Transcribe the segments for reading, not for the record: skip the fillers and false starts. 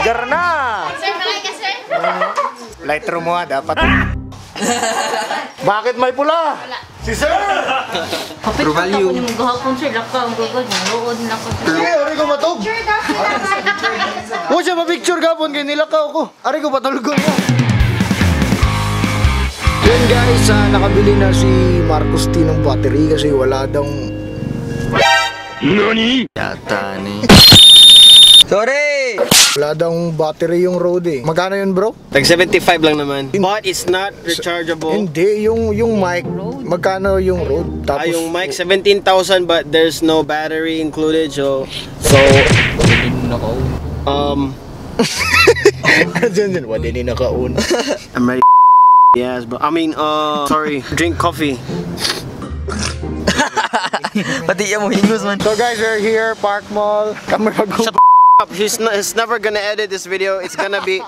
Vulgar na! Sir, malay ka, sir? Lightroom mo dapat. Bakit may pula? Wala. Si Sir! Kapit ka ako ni mga gahapon, sir. Laka, ang gagawin. Nood na ako. Sige, ari ko matog. Huwag siya mapicture gapon kaya nilakaw ko. Ari ko patulgon mo. Yan guys, nakabili na si Marcos T ng battery kasi wala daw. NANI? Yata ni. Sorry! Wala daw battery yung Rode eh. Magkano yun bro? Tag 75 lang naman. But it's not rechargeable. Hindi, yung mic. Magkano yung Rode? Tapos, Yung mic 17,000 but there's no battery included. So Diyan, wala din nakaun. I'm ready. Yes, but I mean, sorry, drink coffee. Pati mo hingus man. So guys, we're here, Park Mall. Kami Shut the up. He's never gonna edit this video. It's gonna be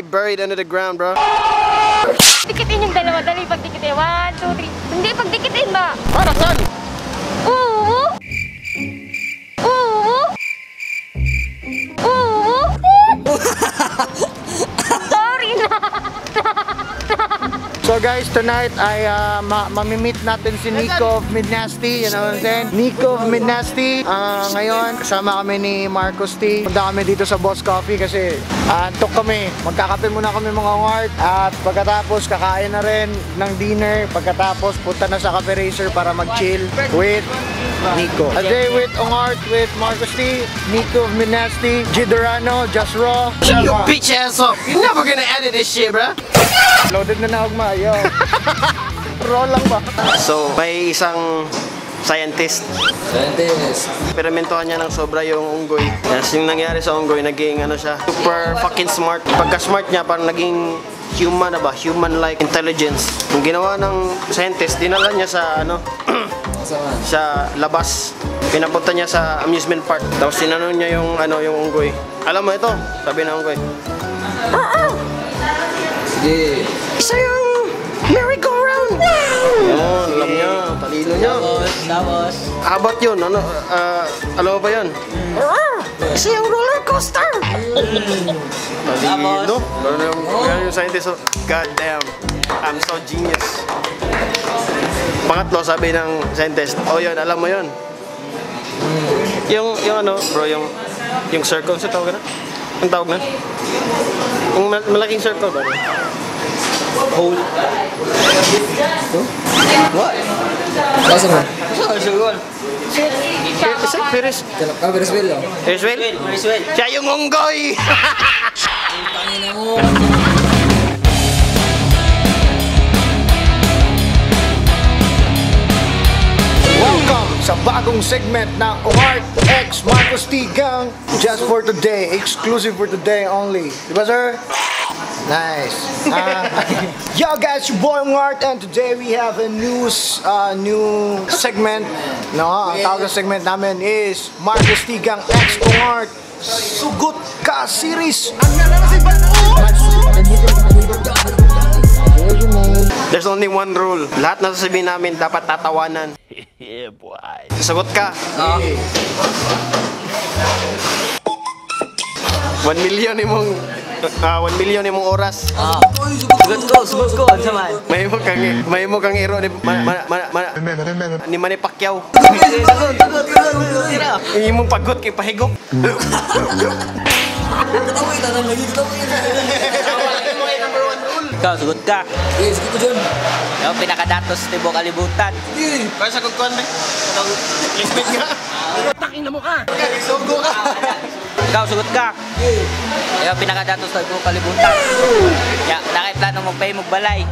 buried under the ground, bro. Dikitin yung dalawa. Dali, pagdikitin. 1, 2, 3. Hindi, pagdikitin ba? Para saan? Oo. Oo. Oo. Sorry na. So guys, tonight ay mamimit natin si Nico of Midnasty, you know what I'm saying? Nico of Midnasty. Ngayon, kasama kami ni Marcos T. Punta kami dito sa Boss Coffee kasi antok kami. Magkakape muna kami mga ongart. At pagkatapos, kakain na rin ng dinner. Pagkatapos, punta na sa Cafe Racer para mag-chill with Nico. A day with ongart with Marcos T, Nico of Midnasty, G Durano, Just Raw. Shut your bitch ass up. You're never gonna edit this shit, bro. Loaded na naugma, yo. Roll lang ba? So, may isang scientist. Experimentohan niya ng sobra yung unggoy. Yes, yung nangyari sa unggoy, naging ano siya, super fucking smart. Pagka-smart niya, parang naging human na ba? Human-like intelligence. Yung ginawa ng scientist, dinala niya sa ano, sa labas. Pinapunta niya sa amusement park. Tapos tinanong niya yung ano, yung unggoy. Alam mo ito? Sabi ng unggoy. Sige. Isa yung merry-go-round. Yun, alam niya. Talino niya. Tapos. About yun, ano, alam mo ba yun? Isa yung roller coaster. Talino. Ganun yung scientist. God damn, I'm so genius. Pangatlo, sabi ng scientist, oh yun, alam mo yun. Yung ano, bro, yung circle, sa tawag na? Ang tawag na? Yung malaking circle ba? Hole. What? Basta mo. Ferris. Ferris wheel lang. Ferris wheel? Siya yung unggoy! Tangina mo. Welcome sa bagong segment ng Ongart X Marcos T Gang. Just for today, exclusive for today only. Diba sir? Nice. Yo guys, your boy Ongart and today we have a new segment. No, ang tawag ng segment namin is Marcos T Gang X Ongart Sugot Ka Series. There's only one rule. Lahat na sasabihin namin dapat tatawanan. Yeah, boy. Sagot ka. 1 million imong 1 million imong oras. Sugot ko. Ano man? May mo kang hero ni ni Manny Pacquiao. Imong pagod kay pahigop. Ikaw, sugot ka. Eh, sige ko dyan. Yung pinakadatos tibo kalibutan. Kaya sa kukuan ba? Itong lisbit nga. Takin na mo ka. Sugo ka. Ikaw, sugot ka. Yung pinakadatos tibo kalibutan. Ya, nakiplano mo pay magbalay.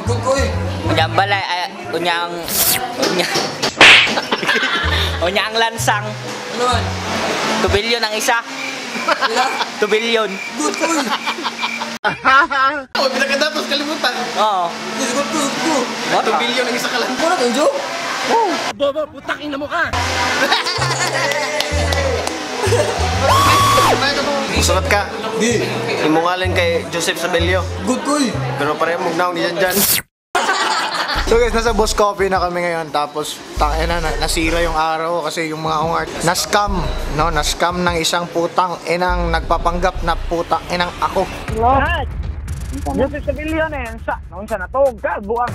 Good ko eh. Unyang balay, unyang lansang. Ano man? 2 billion ang isa. 2 billion. Good ko eh. Oh, pinakadatos kalimutan. Oo. Good ko. 2 billion ang isa ka lang. Muna kayo, Joe? Bobo, putakin na mo ka. Sulat ka. Di. Imungalan kay Joseph Sabelio. Good ko eh. Pero pareho mong naong ni dyan. So guys, nasa Boss Coffee na kami ngayon. Tapos, nasira yung araw kasi yung mga ungart na-scam. No? Na-scam ng isang putang inang nagpapanggap na putang inang ako. Lahat. Yung si Civilian noon sa natog ka, buang.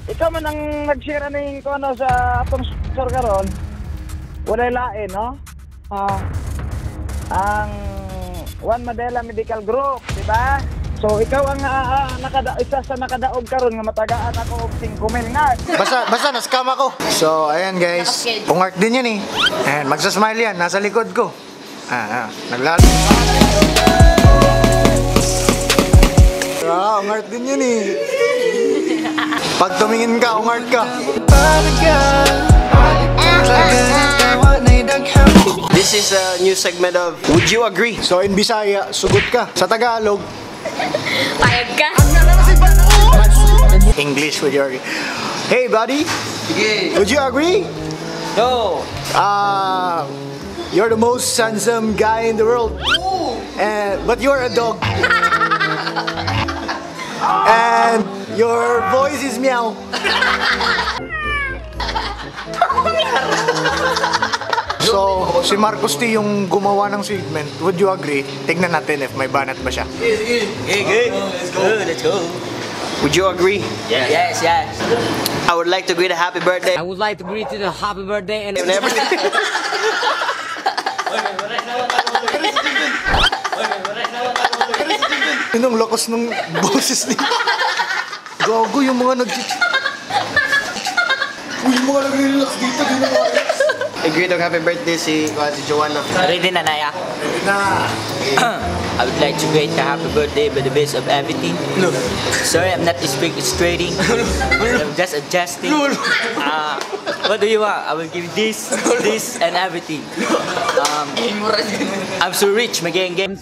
Ikaw man ang nag-share ng kono sa atong sponsor karon. Wala lain, no? Ang One Madela Medical Group, di ba? So ikaw ang isa sa nakadaog karon nga matagaan ako og 5,000 nga. Basta na-scam ako. So, ayan guys. Ungart din yan eh. Ayan, magsasmile yan. Nasa likod ko. Naglalo. Ungart din yan eh. Pag tumingin ka, ungart ka. This is a new segment of Would You Agree? So, in Bisaya, sugot ka. Sa Tagalog, Payag ka. English, would you agree? Hey, buddy. Sige. Would you agree? No! You're the most handsome guy in the world. But you're a dog. And your voice is meow. So, si Marcos T yung gumawa ng segment. Would you agree? Tignan natin if may banat ba siya. Okay, good. Let's go. Would you agree? Yes. I would like to greet a happy birthday. I would like to greet you the happy birthday and And everything. Yun ang lakas ng boses niya. Gago yung mga yung mga nag-relax dito. Agree to happy birthday si Joanna. Ready na, Naya? Na. I would like to greet the happy birthday by the best of everything. No. Sorry, I'm not straighting. I'm just adjusting. What do you want? I will give you this, and everything. I'm so rich, magengeng.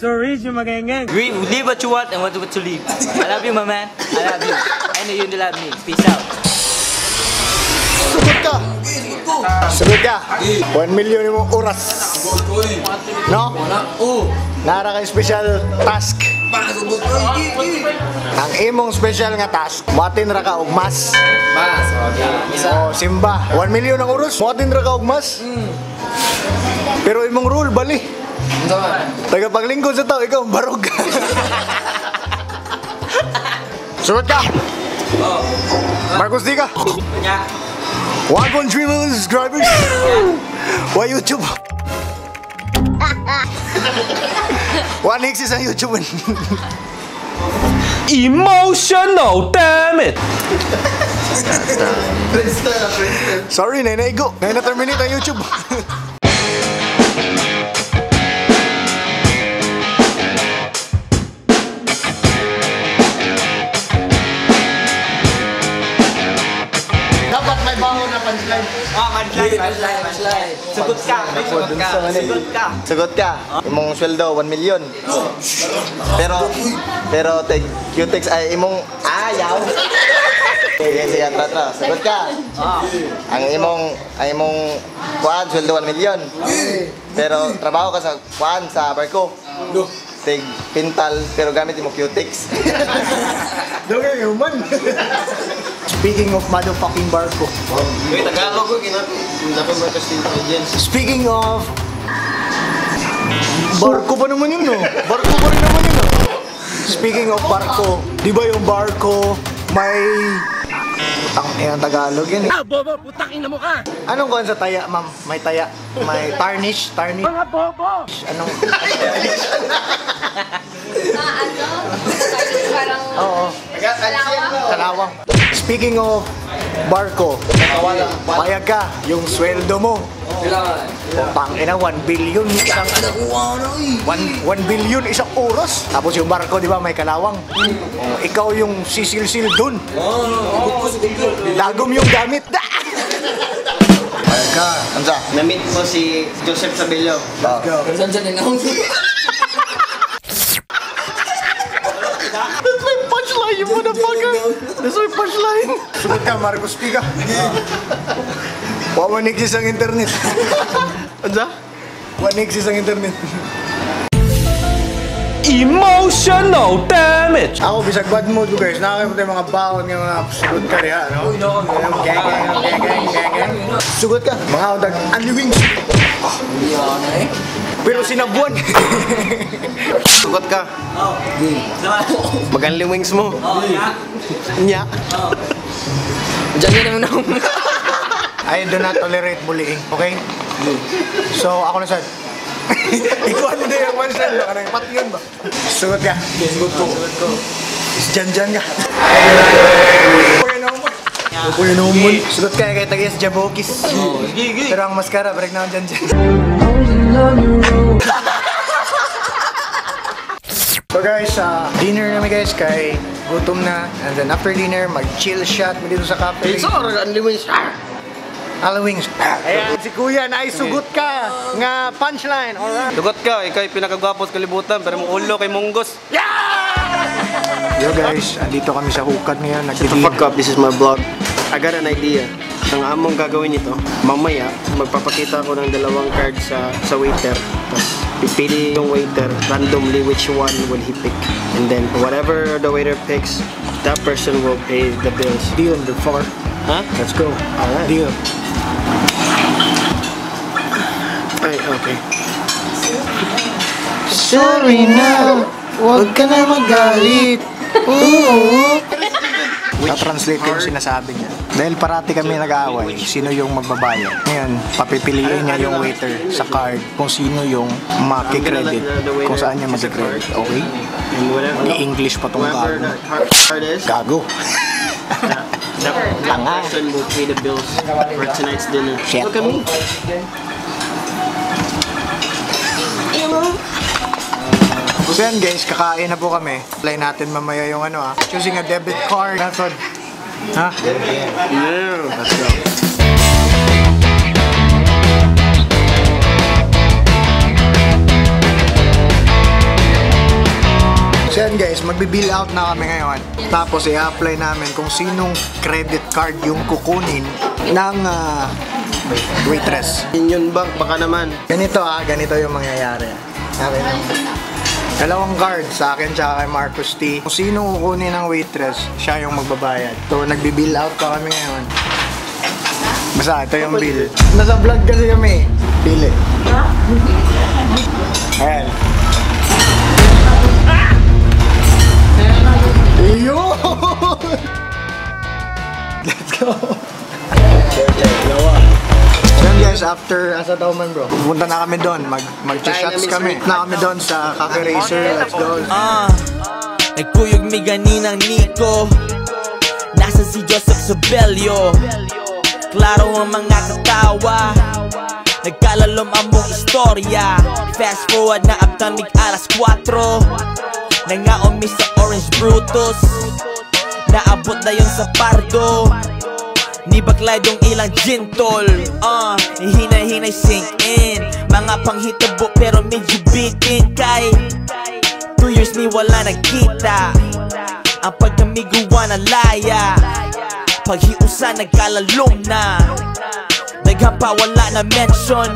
Leave what you want and what to leave. I love you, my man. I love you. I know you love me. Peace out. Sugot ka. Sugot ka. 1 million yung oras. No? Nara kay special task. Ang imong special nga task, muatin ra ka og mas. O simba, 1 million ang oras, muatin ra ka og mas. Pero imong rule bali. Tagapaglingkod sa tao, ikaw barog. Sugot ka. Marcos T ka. 1.3 million subscribers. Why YouTube? 1x sa YouTube. Emotional, damn it! Sorry, naigo. Na-terminate ang YouTube. Dapat may baho na punchline. Punchline. Sugot ka. Sagot ka. Imong sweldo 1 million. Pero tag Qtex ay imong ayaw. Sige, tra. Sagot ka. Ang imong kuan sweldo 1 million. Pero trabaho ka sa kuan sa barko. Tig pintal pero gamit mo Qtex. Dugay human. Speaking of motherfucking barko. Wait, Tagalog ko dapat Marcos audience. Speaking of barko pa naman yun, no? Barko pa rin naman yun, no? Speaking of barko, di ba yung barko may ang Tagalog yan eh. Bobo, putang ina mo ka! Anong kuhan sa taya, ma'am? May taya, may tarnish. Mga bobo. Anong? Parang Oo. Kalawang. Speaking of barko, payag ka, yung sweldo mo. Pangina, 1 billion isang 1 billion isang oras. Tapos yung barko, di ba, may kalawang. Ikaw yung sisil-sil dun. Lagom yung gamit. Payag ka. Ansa, na-meet mo si Joseph Sabello. Saan siya nang That's my punchline, you motherfucker. That's my punchline. Sugot ka, Marcos T ka. Wawanigsis ang internet. Ansa? Wanigsis ang internet. Emotional damage. Ako, bisag bad mood ko guys. Nakakita yung mga baon ng mga sugot ka rin, no? Gang. Sugot ka. Mga udag, anliwing. Hindi ako na eh. Pero sinabuan. Sugot ka. Maganli wings mo. Nya. Diyan ka naman ako. I do not tolerate bullying, okay? So, ako na sad. Ikaw ano din yung one sad, baka nang pati yun ba? Sugot ka. Sugot ko. Diyan ka. Kuya naman. Sugot ka kay Tagias Jabokis. Pero ang maskara, break na dyan. So guys, dinner namin guys kay gutom na. And then after dinner, mag-chill shot dito sa cafe. Pizza or anli wings? Alawings. Ayan, si Kuya na ay sugot ka nga punchline. Alright. Sugot ka, ikay pinakagwapo sa kalibutan, pero mong ulo kay Munggos. Yo guys, andito kami sa hukad ngayon. Shut the fuck up, this is my vlog. I got an idea. Ang among gagawin ito, mamaya, magpapakita ko ng dalawang card sa waiter. Tapos, pipili yung waiter randomly which one will he pick. And then, whatever the waiter picks, that person will pay the bills. Deal number 4. Huh? Let's go. Alright. Deal. Ay, okay. Sorry na, huwag ka na magalit. Na-translate yung sinasabi niya. Dahil parati kami nag-aaway, sino yung magbabayad. Ngayon, papipiliin niya yung waiter sa card kung sino yung makikredit, kung saan niya makikredit. Okay? Mag-i-English pa tong gago. Gago. That person will pay the bills for tonight's dinner. Shit. Look at me. So yan guys, kakain na po kami. Apply natin mamaya yung choosing a debit card method. Ha? Yeah. Let's go. So yan guys, magbi-bill out na kami ngayon. Tapos i-apply namin kung sinong credit card yung kukunin ng waitress. Union Bank, baka naman. Ganito ganito yung mangyayari. Okay. Dalawang card sa akin tsaka kay Marcos T. Kung sino kukunin ng waitress, siya yung magbabayad. So nagbi-bill out pa kami ngayon. Basta ito yung bill. Nasa vlog kasi kami. Pili. Ayan. Yun! Let's go! Yan guys, after asa daw man bro, pupunta na kami doon, mag-shots kami. Na kami doon sa Cafe Racer, let's go. Nagkuyog mi ganinang Nico, nasa si Joseph Sobelio. Klaro ang mga katawa, nagkalalom among istorya. Fast forward na abtamig alas 4, nangaon mi sa Orange Brutus, naabot na yun sa Pardo. Ni baklay dong ilang gintol, hinay-hinay sink in. Mga panghitabo pero medyo bitin kay 2 years ni wala nagkita. Ang pagkamiguan na laya, paghiusa nagkalalong na. Daghang pa wala na mention,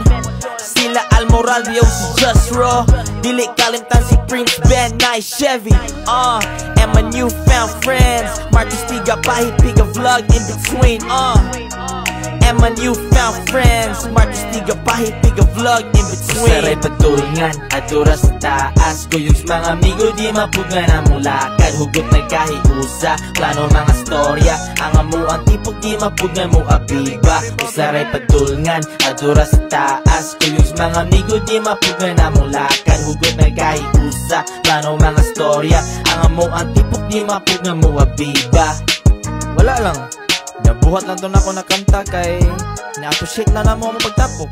sila Almoral, Rio si Just Raw. Dili kalimtan si Prince Ben, Nice Chevy, and my newfound friends. Marcos Tiga, Pahit Piga Vlog in between, and my newfound friends. Marcos Tiga, Pahit Piga Vlog in between. Saray patulngan, atura sa taas. Kuyog mga amigo, di mapugna na mulakad. Hugot na kahiusa, plano mga storya. Ang amuang tipog, di mapugna mo abiba. Usaray patulngan, atura sa taas. Kuyog mga amigo, di mapugna na mulakad. Hugot na kahiusa, plano mga storya. Ang amuang tipog, di mapugna mo abiba. Wala lang, nabuhat lang to na ako na kanta kay na-appreciate na na mo pagtapok.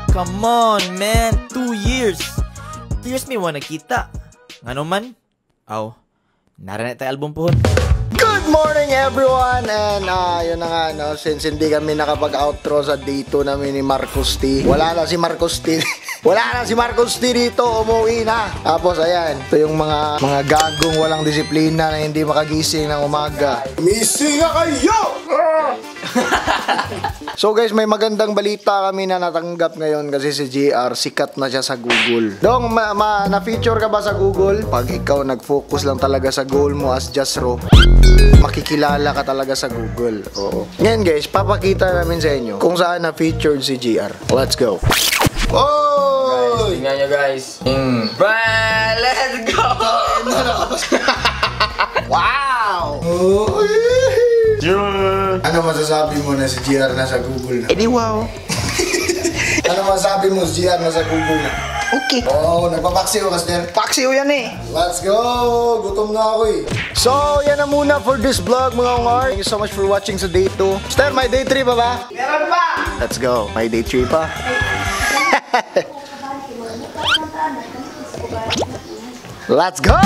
Come on man, 2 years. 2 years may wanna kita. Ano man? Aw, narinig tayo album pohon. Good Good morning everyone! And yun na nga, no, since hindi kami nakapag-outro sa day 2 namin ni Marcos T. Wala na si Marcos T. Wala na si Marcos T dito, umuwi na. Tapos ayan, ito yung mga gagong walang disiplina na hindi makagising ng umaga. Missing nga kayo! So guys, may magandang balita kami na natanggap ngayon kasi si JR, sikat na siya sa Google. Dong, na-feature ka ba sa Google? Pag ikaw nag-focus lang talaga sa goal mo as Just Raw, makikilala ka talaga sa Google. Oo. Ngayon guys, papakita namin sa inyo kung saan na-featured si JR. Let's go! Oh! Guys, tingnan nyo guys. Bye! Let's go! Wow! Oh, ano masasabi mo na si JR na sa Google na? Wow. Ano masasabi mo si JR na sa Google na? Okay. Oo, nagpapaksiw ka, Sir. Paksiw yan eh. Let's go! Gutom na ako eh. So, yan na muna for this vlog mga ungar. Thank you so much for watching sa day 2. Sir, may day 3 pa ba? Meron pa! Let's go. May day 3 pa. Let's go!